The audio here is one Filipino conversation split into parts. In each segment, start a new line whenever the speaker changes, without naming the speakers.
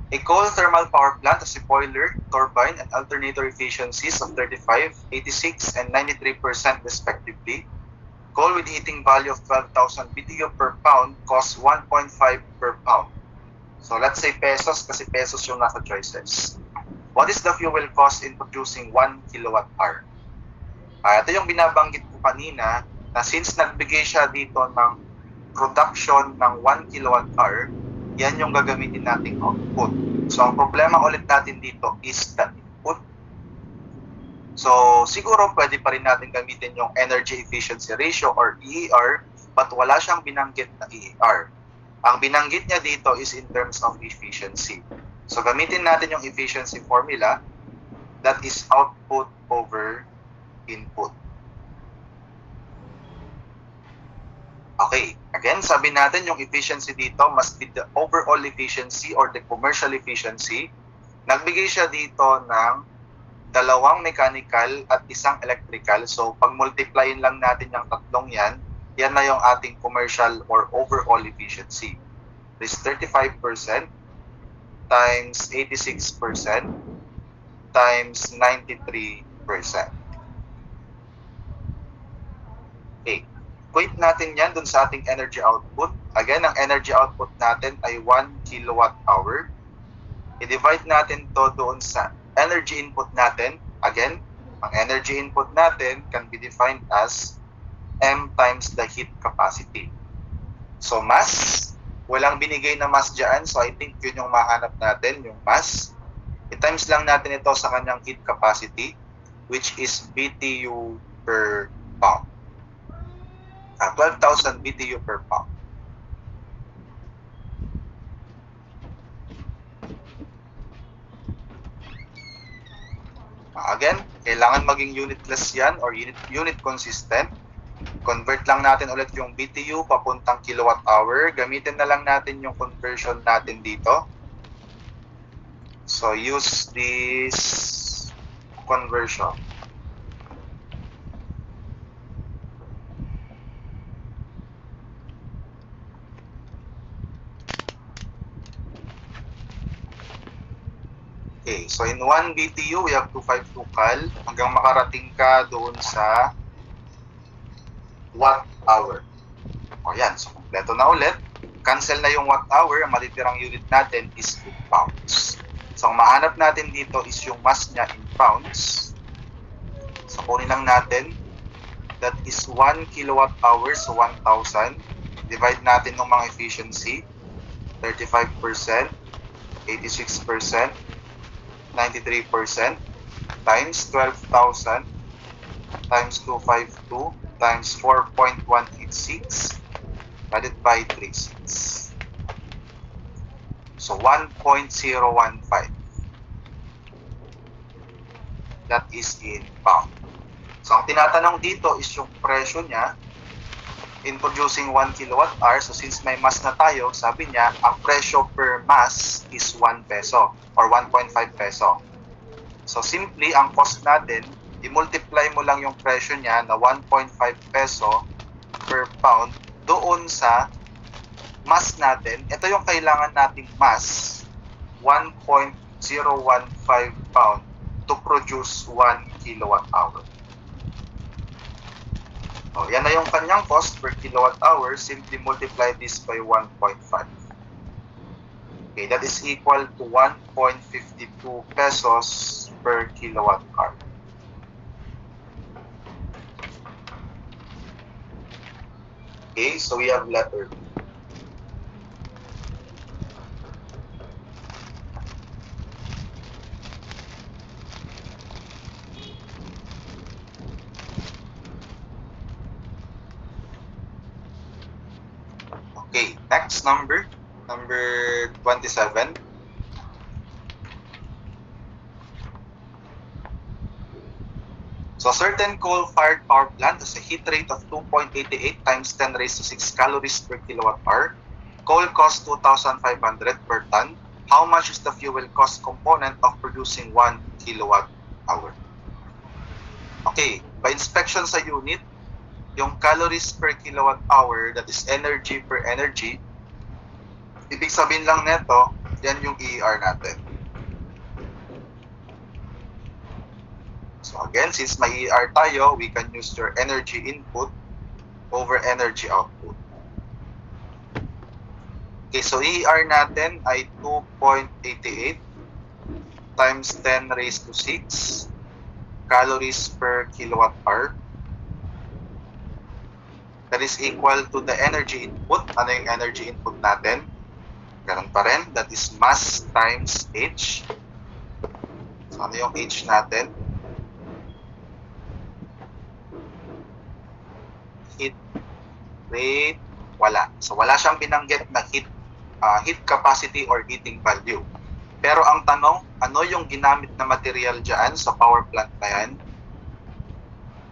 A coal thermal power plant has a boiler, turbine, and alternator efficiencies of 35, 86, and 93% respectively. Coal with heating value of 12,000 BTU per pound costs 1.5 per pound. So let's say pesos kasi pesos yung nasa choices. What is the fuel cost in producing 1 kilowatt hour? Ito yung binabanggit ko kanina na since nagbigay siya dito ng production ng 1 kilowatt hour, yan yung gagamitin nating output. So ang problema ulit natin dito is the input. So siguro pwede pa rin natin gamitin yung energy efficiency ratio or EER, but wala siyang binanggit na EER. Ang binanggit niya dito is in terms of efficiency. So gamitin natin yung efficiency formula, that is output over input. Okay, again, sabi natin yung efficiency dito must be the overall efficiency or the commercial efficiency. Nagbigay siya dito ng 2 mechanical at 1 electrical. So pag-multiplyin lang natin yung tatlong yan, yan na yung ating commercial or overall efficiency. This 35% times 86% times 93%. Okay. Equate natin yan dun sa ating energy output. Again, ang energy output natin ay 1 kilowatt hour. I-divide natin to doon sa energy input natin. Again, ang energy input natin can be defined as M times the heat capacity. So mass, walang binigay na mass dyan. So I think yun yung mahanap natin, yung mass. I-times lang natin ito sa kanyang heat capacity, which is BTU per pound. 12,000 BTU per pound. Again, kailangan maging unitless yan or unit consistent. Convert lang natin ulit yung BTU papuntang kilowatt hour. Gamitin na lang natin yung conversion natin dito. So use this conversion. Okay, so in 1 BTU, we have 252 cal hanggang makarating ka doon sa watt hour. O yan, so kompleto na ulit. Cancel na yung watt hour, ang matitirang unit natin is in pounds. So ang mahanap natin dito is yung mass niya in pounds. So kunin lang natin, that is 1 kilowatt hour, so 1,000. Divide natin ng mga efficiency, 35%, 86%, 93% times 12,000 times 252 times 4.186 divided by 36. So 1.015. That is in pound. So ang tinatanong dito is yung presyo niya in producing 1 kilowatt hour. So since may mass na tayo, sabi niya, ang presyo per mass is 1 peso or 1.5 peso. So simply, ang cost natin, i-multiply mo lang yung presyo niya na 1.5 peso per pound doon sa mass natin. Ito yung kailangan nating mass, 1.015 pound to produce 1 kilowatt hour. So, yan na yung kanyang cost per kilowatt hour. Simply multiply this by 1.5. Okay, that is equal to 1.52 pesos per kilowatt hour. Okay, so we have letter B. Okay, next number 27. So, certain coal-fired power plant has a heat rate of 2.88 times 10 raised to 6 calories per kilowatt hour. Coal costs 2,500 per ton. How much is the fuel cost component of producing 1 kilowatt hour? Okay, by inspection sa unit, yung calories per kilowatt hour, that is energy per energy, ibig sabihin lang neto, Yan yung EER natin. So again, since may EER tayo, we can use your energy input over energy output. Okay, so EER natin ay 2.88 times 10 raised to 6 calories per kilowatt hour. That is equal to the energy input. Ano yung energy input natin? Ganun pa rin. That is mass times H. So ano yung H natin? Heat rate, wala. So wala siyang binanggit na heat capacity or heating value. Pero ang tanong, ano yung ginamit na material dyan sa power plant na yan?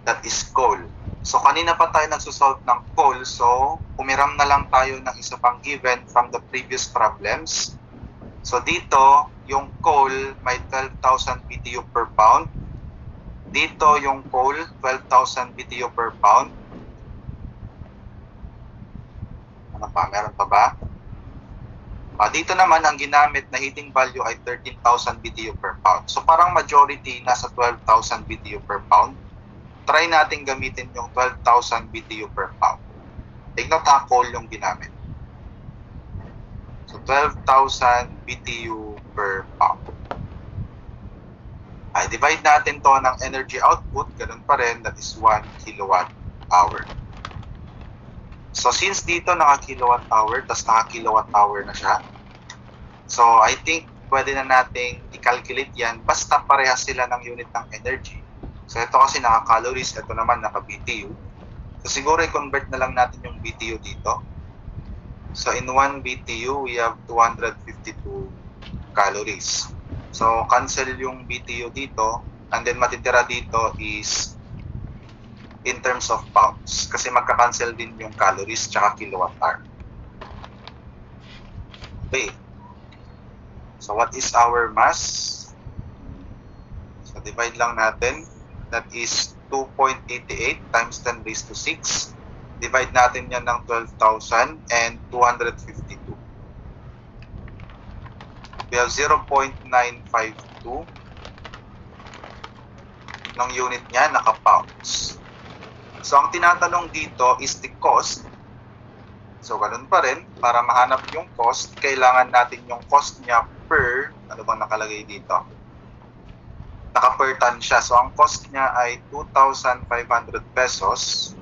That is coal. So kanina pa tayo nagsusolve ng coal, so umiram na lang tayo ng isa pang given from the previous problems. So dito, yung coal may 12,000 BTU per pound. Dito yung coal, 12,000 BTU per pound. Ano pa? Meron pa ba? Dito naman, ang ginamit na heating value ay 13,000 BTU per pound. So parang majority nasa 12,000 BTU per pound. Try natin gamitin yung 12,000 BTU per pound. Take note ha, coal yung ginamit. So 12,000 BTU per pound. Divide natin to ng energy output, ganun pa rin, that is 1 kilowatt hour. So since dito naka-kilowatt hour, tas naka-kilowatt hour na siya, so I think pwede na nating i-calculate yan basta parehas sila ng unit ng energy. So ito kasi naka-calories, ito naman naka-BTU. So siguro i-convert na lang natin yung BTU dito. So in 1 BTU, we have 252 calories. So cancel yung BTU dito, and then matitira dito is in terms of pounds. Kasi magka-cancel din yung calories tsaka kilowatt hour. Okay. So what is our mass? So divide lang natin. That is 2.88 times 10 raised to 6. Divide natin yan ng 12,000 and 252. We have 0.952 ng unit niya, naka-pounds. So ang tinatanong dito is the cost. So ganun pa rin, para mahanap yung cost, kailangan natin yung cost niya per, ano bang nakalagay dito? Naka-per ton siya. So ang cost niya ay 2,500 pesos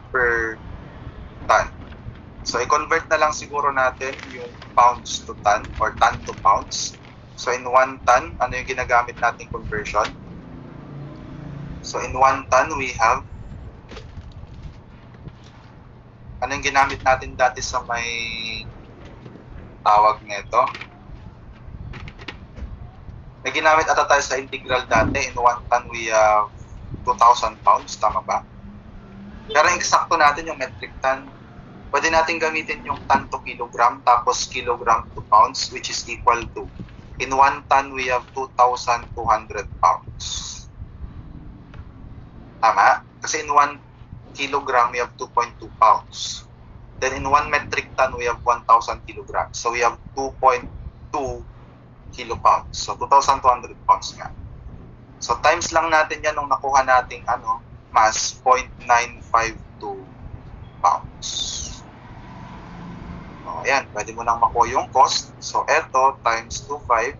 per ton. So i-convert na lang siguro natin yung pounds to ton or ton to pounds. So in 1 ton, ano yung ginagamit nating conversion? So in 1 ton, we have, ano yung ginamit natin dati sa may tawag nito? May ginamit ata tayo sa integral dati. In 1 ton, we have 2,000 pounds. Tama ba? Pero eksakto natin yung metric ton. Pwede natin gamitin yung ton to kilogram, tapos kilogram to pounds, which is equal to, in 1 ton, we have 2,200 pounds. Tama? Kasi in 1 kilogram, we have 2.2 pounds. Then in 1 metric ton, we have 1,000 kilograms. So we have 2.2 kilopounds. So 2,200 pounds nga. So times lang natin yan nung nakuha nating mass, 0.952 pounds. So ayan, pwede mo nang makuha yung cost. So eto times 2.5,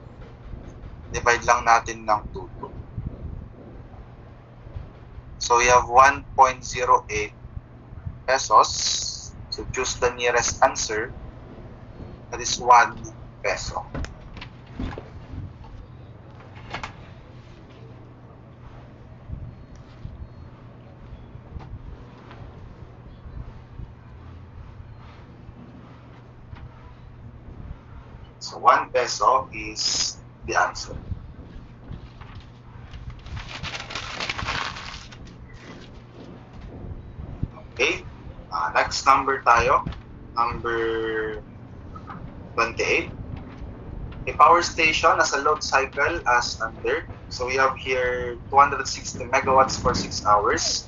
divide lang natin ng 2.2. So we have 1.08 pesos. So choose the nearest answer. That is 1 peso. So 1 peso is the answer. Okay, next number tayo, number 28. A power station has a load cycle as under. So we have here 260 megawatts for 6 hours.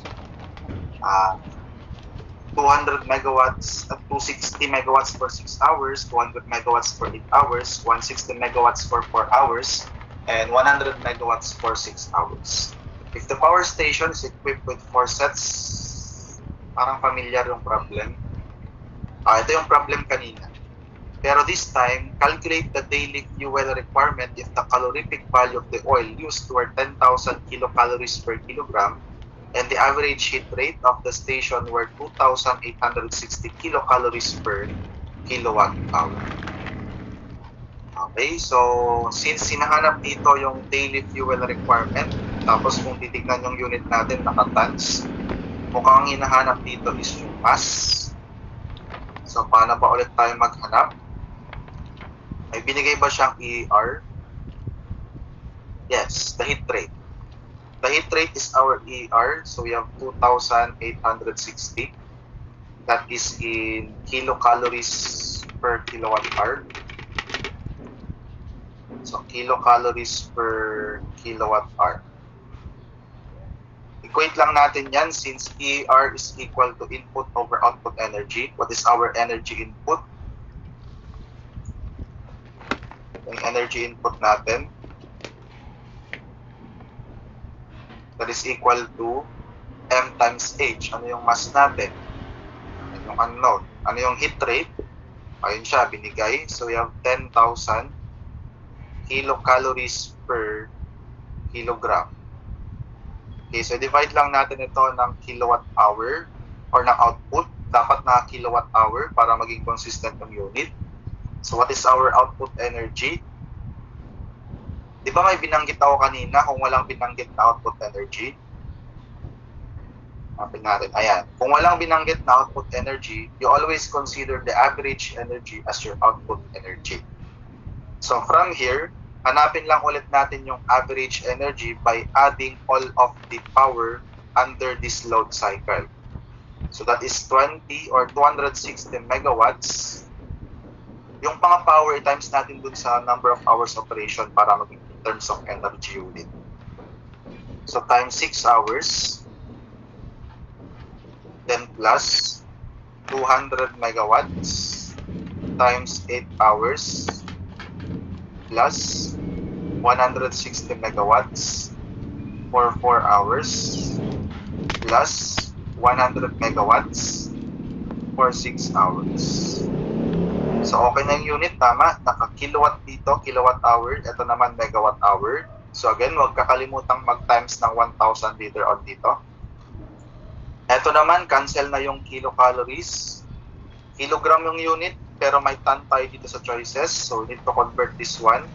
200 megawatts at 260 megawatts for 6 hours, 200 megawatts for 8 hours, 160 megawatts for 4 hours, and 100 megawatts for 6 hours. If the power station is equipped with 4 sets, parang familiar yung problem. Ito yung problem kanina. Pero this time, calculate the daily fuel requirement if the calorific value of the oil used were 10,000 kilocalories per kilogram and the average heat rate of the station were 2,860 kilocalories per kilowatt hour. Okay, so since sinahanap dito yung daily fuel requirement, tapos kung titignan yung unit natin naka-tons, mukhang hinahanap dito is yung mass. So paano ba ulit tayo maghanap? May binigay ba siyang ER? Yes, the heat rate. The heat rate is our ER, so we have 2,860. That is in kilocalories per kilowatt hour. So kilocalories per kilowatt hour. Equate lang natin yan since ER is equal to input over output energy. What is our energy input? Yung energy input natin, that is equal to M times H. Ano yung mass natin? Ano yung unknown? Ano yung heat rate? Ayun siya, binigay. So we have 10,000 kilocalories per kilogram. Okay, so divide lang natin ito ng kilowatt hour or ng output. Dapat na kilowatt hour para maging consistent yung unit. So what is our output energy? Di ba may binanggit ako kanina kung walang binanggit na output energy? Napin natin. Ayan. Kung walang binanggit na output energy, you always consider the average energy as your output energy. So from here, hanapin lang ulit natin yung average energy by adding all of the power under this load cycle. So that is 20 or 260 megawatts. Yung pang power times natin dun sa number of hours operation para maging in terms of energy unit. So times 6 hours, then plus 200 megawatts times 8 hours plus 160 megawatts for 4 hours plus 100 megawatts for 6 hours. So okay na yung unit, tama? Naka-kilowatt dito, kilowatt hour. Ito naman megawatt hour. So again, huwag kakalimutang mag-times ng 1,000 later on dito. Ito naman, cancel na yung kilocalories. Kilogram yung unit, pero may ton tayo dito sa choices. So we need to convert this one.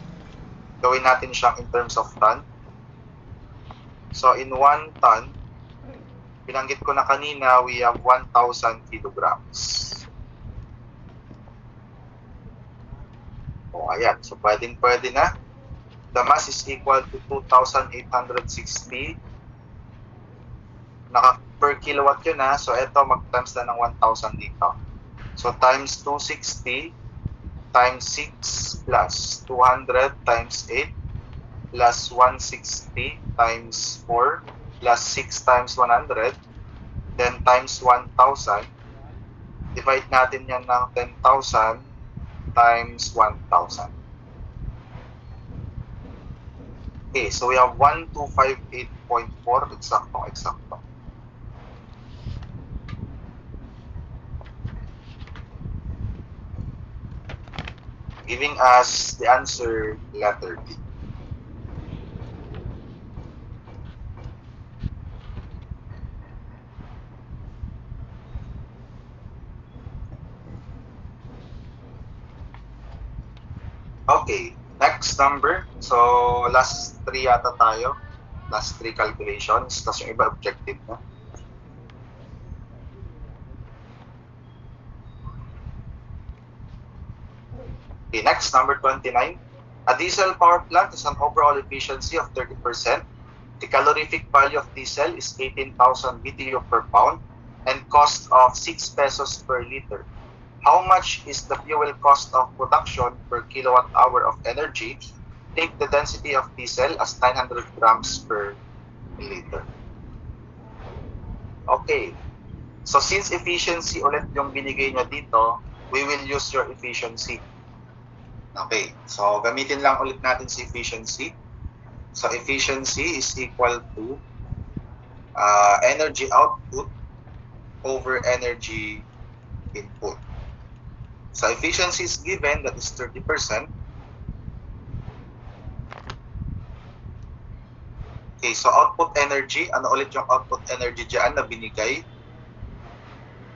Gawin natin siyang in terms of ton. So in 1 ton, binanggit ko na kanina, we have 1,000 kilograms. O, ayan. So, pwede na. The mass is equal to 2,860. Per kilowatt yun na. So, ito, mag-times na ng 1,000 dito. So, times 260 times 6 plus 200 times 8 plus 160 times 4 plus 6 times 100. Then, times 1,000. Divide natin yan ng 10,000 times 1,000. Okay, so we have 1258.4 eksakto. Giving us the answer letter D. Okay, next number. So, last 3 yata tayo. Last 3 calculations. Tapos yung iba objective na. Okay, next, number 29. A diesel power plant has an overall efficiency of 30%. The calorific value of diesel is 18,000 BTU per pound and cost of 6 pesos per liter. How much is the fuel cost of production per kilowatt hour of energy? Take the density of diesel as 900 grams per liter. Okay. So since efficiency ulit yung binigay nyo dito, we will use your efficiency. Okay, so gamitin lang ulit natin si efficiency. So efficiency is equal to energy output over energy input. So efficiency is given, that is 30%. Okay, so output energy, ano ulit yung output energy dyan na binigay?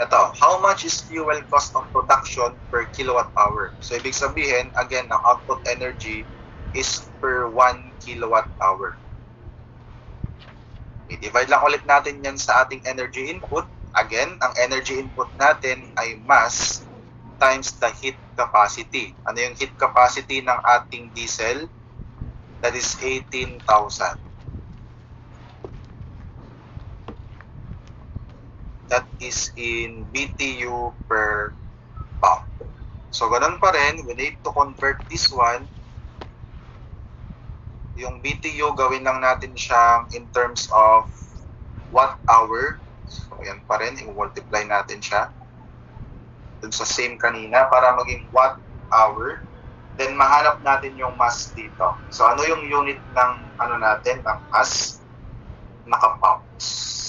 Ito, how much is fuel cost of production per kilowatt hour? So ibig sabihin, again, ang output energy is per 1 kilowatt hour. Okay, divide lang ulit natin yan sa ating energy input. Again, ang energy input natin ay mass times the heat capacity. Ano yung heat capacity ng ating diesel? That is 18,000. That is in BTU per pound. So, ganun pa rin, we need to convert this one. Yung BTU, gawin lang natin siyang in terms of watt hour. So, yan pa rin, i-multiply natin siya dun sa same kanina para maging watt hour. Then, mahanap natin yung mass dito. So, ano yung unit ng ano natin, ng mass? Naka-pounds.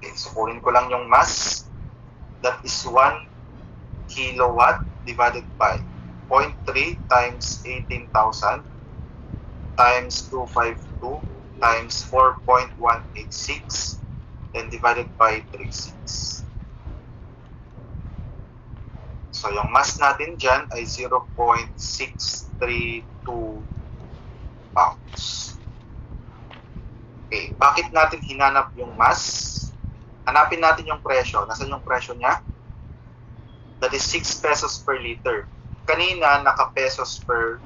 Okay, so kunin ko lang yung mass. That is 1 kilowatt divided by 0.3 times 18,000 times 252 times 4.186 then divided by 36. So yung mass natin dyan ay 0.632 pounds. Okay, bakit natin hinanap yung mass? Hanapin natin yung presyo. Nasaan yung presyo niya? That is 6 pesos per liter. Kanina, naka-pesos per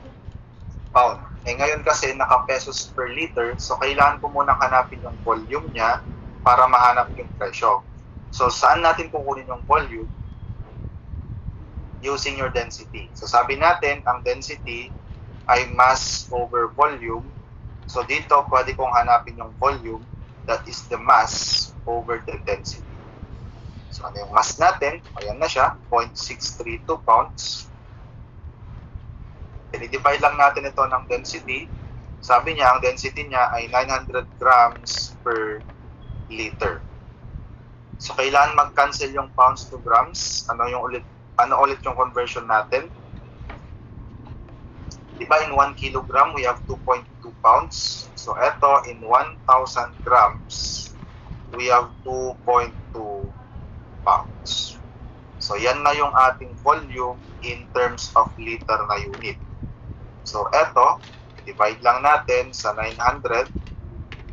pound. Ngayon kasi, naka-pesos per liter. So, kailangan ko munang hanapin yung volume niya para mahanap yung presyo. So, saan natin kukunin yung volume? Using your density. So, sabi natin, ang density ay mass over volume. So, dito, pwede kong hanapin yung volume. That is the mass over the density. So, ano yung mass natin? Ayan na siya, 0.632 pounds. I-divide lang natin ito ng density. Sabi niya, ang density niya ay 900 grams per liter. So, kailangan mag-cancel yung pounds to grams. Ano ulit yung conversion natin? Diba in 1 kilogram, we have 2.2 pounds. So, eto, in 1,000 grams, we have 2.2 pounds. So, yan na yung ating volume in terms of liter na unit. So, eto, divide lang natin sa 900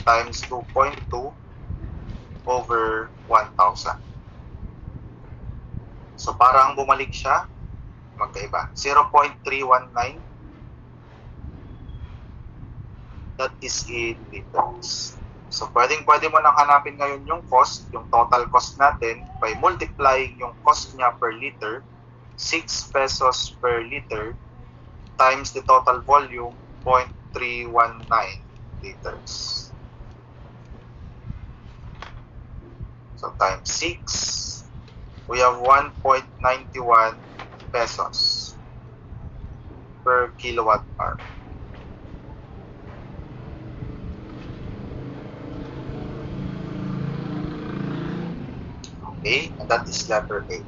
times 2.2 over 1,000. So, parang bumalik siya, magkaiba. 0.319. That is in liters. So, pwede mo nang hanapin ngayon yung cost, yung total cost natin by multiplying yung cost niya per liter, 6 pesos per liter, times the total volume, 0.319 liters. So, times 6, we have 1.91 pesos per kilowatt hour. Okay, and that is letter A.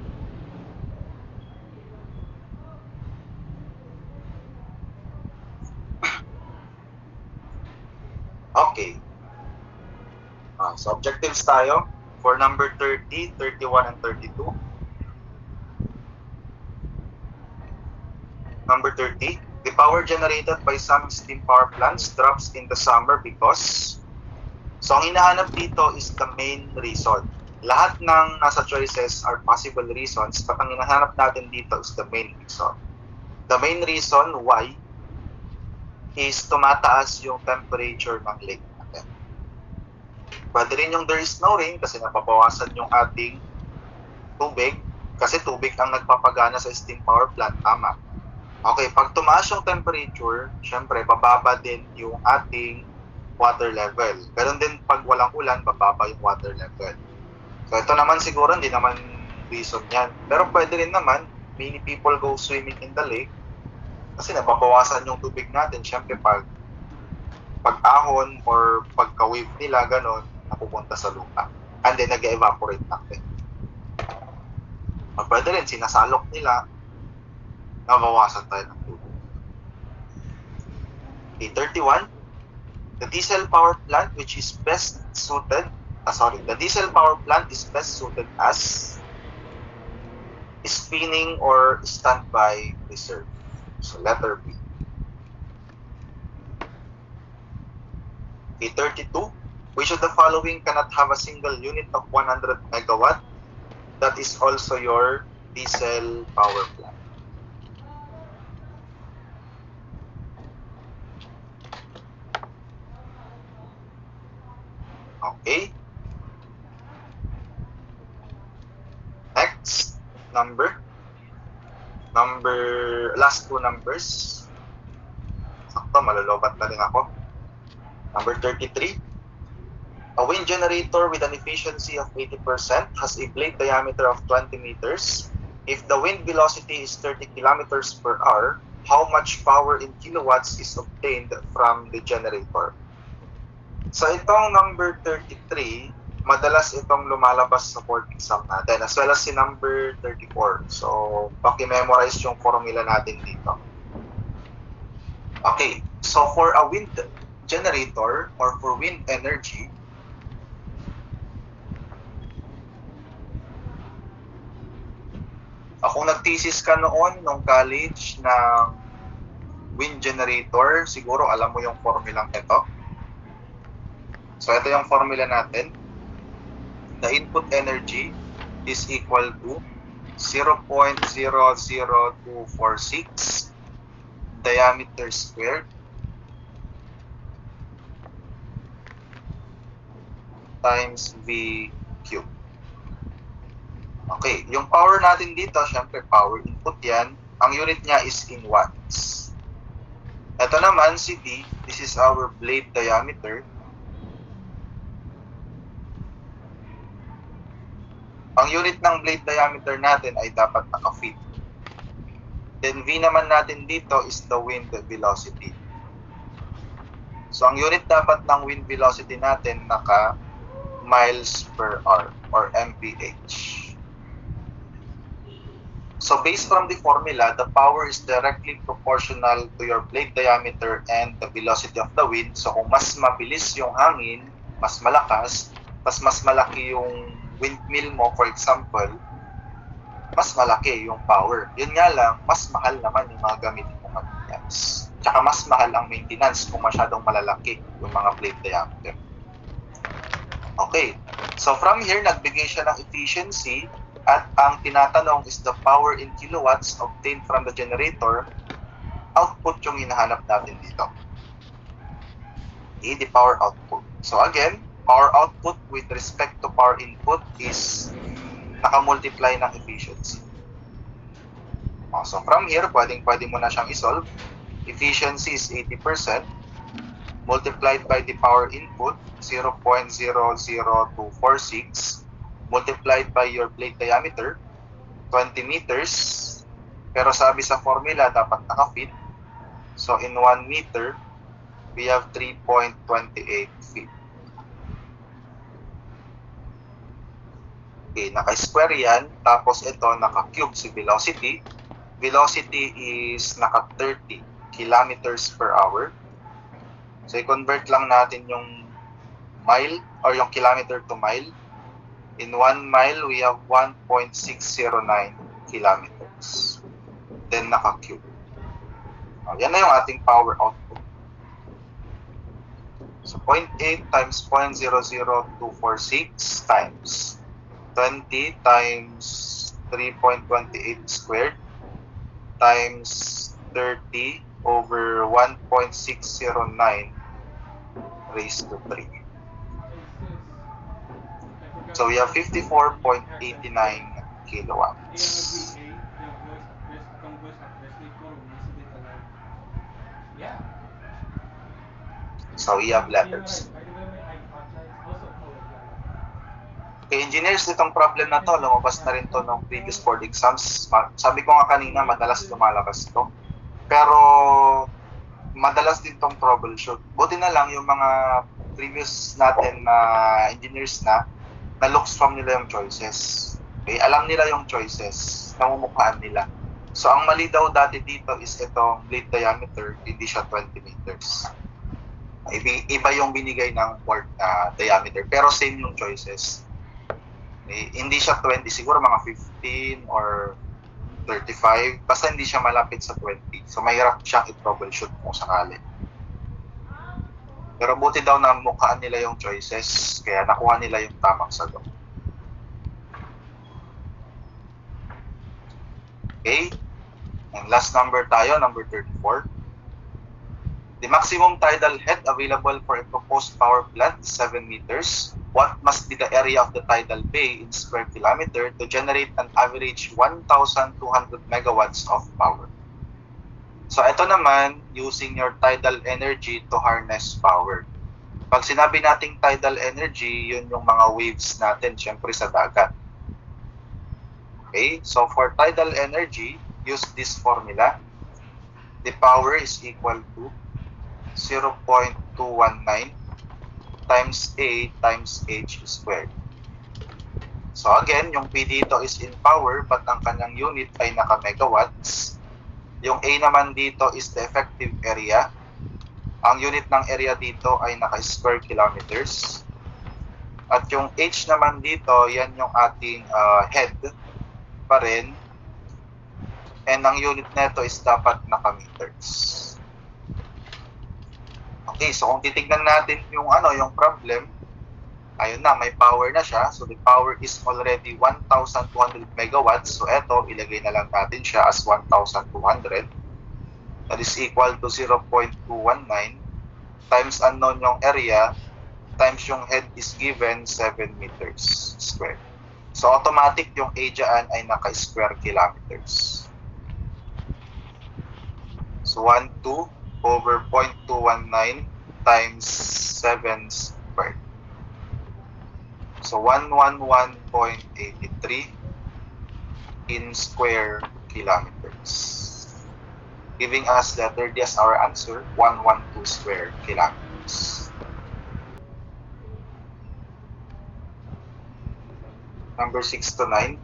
Okay. So objectives tayo for number 30, 31, and 32. Number 30, the power generated by some steam power plants drops in the summer because... So ang hinahanap dito is the main reason. Lahat ng nasa choices are possible reasons, but ang hinahanap natin dito is the main reason. The main reason why is tumataas yung temperature ng lake natin. Pwede rin yung there is no rain kasi napabawasan yung ating tubig kasi tubig ang nagpapagana sa steam power plant. Tama. Okay, pag tumaas yung temperature, syempre bababa din yung ating water level. Pero din pag walang ulan, bababa yung water level. So ito naman siguro hindi naman reason yan. Pero pwede rin naman, many people go swimming in the lake kasi nababawasan yung tubig natin. Siyempre pag-ahon or pagka-wave nila, ganon, napupunta sa lupa. And then nag-evaporate natin. Or pwede rin, sinasalok nila, nabawasan tayo ng tubig. Okay, 31. The diesel power plant which is best suited, the diesel power plant is best suited as spinning or standby reserve. So letter B. Okay, 32. Which of the following cannot have a single unit of 100 megawatt? That is also your diesel power plant. Okay. Next number, last two numbers. Sakto, malolobat na rin ako. Number 33. A wind generator with an efficiency of 80% has a blade diameter of 20 meters. If the wind velocity is 30 kilometers per hour, how much power in kilowatts is obtained from the generator? So itong number 33, madalas itong lumalabas sa board exam natin, as well as si number 34. So, paki-memorize yung formula natin dito. Okay, so for a wind generator or for wind energy, kung nag-thesis ka noon nung college ng wind generator, siguro alam mo yung formulang ito. So ito yung formula natin. The input energy is equal to 0.00246 diameter squared times V cube. Okay, yung power natin dito, syempre power input yan. Ang unit niya is in watts. Ito naman si D, this is our blade diameter. Ang unit ng blade diameter natin ay dapat naka-feet. Then V naman natin dito is the wind velocity. So ang unit dapat ng wind velocity natin naka miles per hour or mph. So based from the formula, the power is directly proportional to your blade diameter and the velocity of the wind. So kung mas mabilis yung hangin, mas malakas, mas malaki yung windmill mo, for example, mas malaki yung power. Yun nga lang, mas mahal naman yung mga gamitin mong materials. Tsaka mas mahal ang maintenance kung masyadong malalaki yung mga blade diameter. Okay, so from here, nagbigay siya ng efficiency at ang tinatanong is the power in kilowatts obtained from the generator. Output yung hinahanap natin dito. The power output. So again, power output with respect to power input is naka-multiply ng efficiency. So from here, pwede mo na siyang isolve. Efficiency is 80% multiplied by the power input, 0.00246, multiplied by your blade diameter, 20 meters. Pero sabi sa formula, dapat naka-feet. So in 1 meter, we have 3.28 feet. Okay, naka-square yan. Tapos ito, naka-cube si velocity. Velocity is naka-30 kilometers per hour. So, i-convert lang natin yung mile or yung kilometer to mile. In 1 mile, we have 1.609 kilometers. Then, naka-cube. Yan na yung ating power output. So, 0.8 times 0.00246 times 20 times 3.28 squared times 30 over 1.609 raised to 3. So we have 54.89 kilowatts. So we have letters. Kay engineers, itong problem na to, lumabas na rin to ng previous board exams. Sabi ko nga kanina, madalas lumalabas to. Pero madalas din tong troubleshoot. Buti na lang yung mga previous natin na engineers na looks from nila yung choices. Okay? Alam nila yung choices, namumukhaan nila. So, ang mali daw dati dito is itong blade diameter, hindi siya 20 meters. Iba yung binigay ng board diameter, pero same yung choices. Okay? Hindi siya 20, siguro mga 15 or 35, basta hindi siya malapit sa 20. So, mahirap siyang i-troubleshoot kung sakali. Pero buti daw na mukhaan nila yung choices, kaya nakuha nila yung tamang sagot. Okay? And last number tayo, number 34. The maximum tidal head available for a proposed power plant is 7 meters. What must be the area of the tidal bay in square kilometer to generate an average 1,200 megawatts of power? So ito naman, using your tidal energy to harness power. Pag sinabi nating tidal energy, yun yung mga waves natin, syempre sa dagat. Okay, so for tidal energy, use this formula. The power is equal to 0.219 times A times H squared. So again, yung P dito is in power, but ang kanyang unit ay naka-megawatts. Yung A naman dito is the effective area. Ang unit ng area dito ay naka-square kilometers. At yung H naman dito, yan yung ating head pa rin. And ang unit nito is dapat naka-meters. Okay, so kung titignan natin yung problem, ayun na, may power na siya. So the power is already 1,200 megawatts. So eto, ilagay na lang natin siya as 1,200. That is equal to 0.219 times unknown yung area times yung head is given 7 meters square. So automatic yung A dyan ay naka-square kilometers. So 12 over 0.219 times 7 squared. So 111.83 in square kilometers. Giving us letter D as our answer, 112 square kilometers. Number 6 to 9.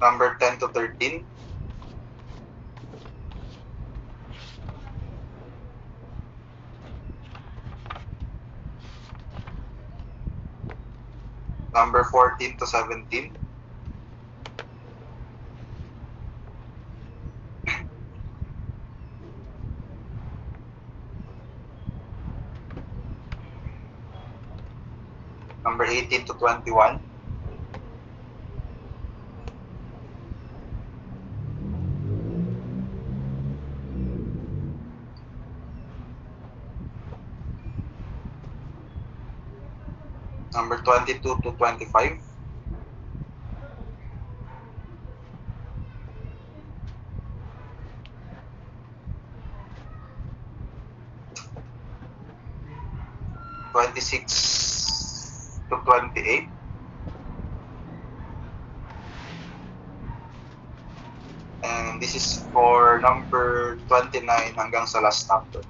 Number 10 to 13. Number 14 to 17. Number 18 to 21. Number 22 to 25. To 28. And this is for number 29 hanggang sa last number.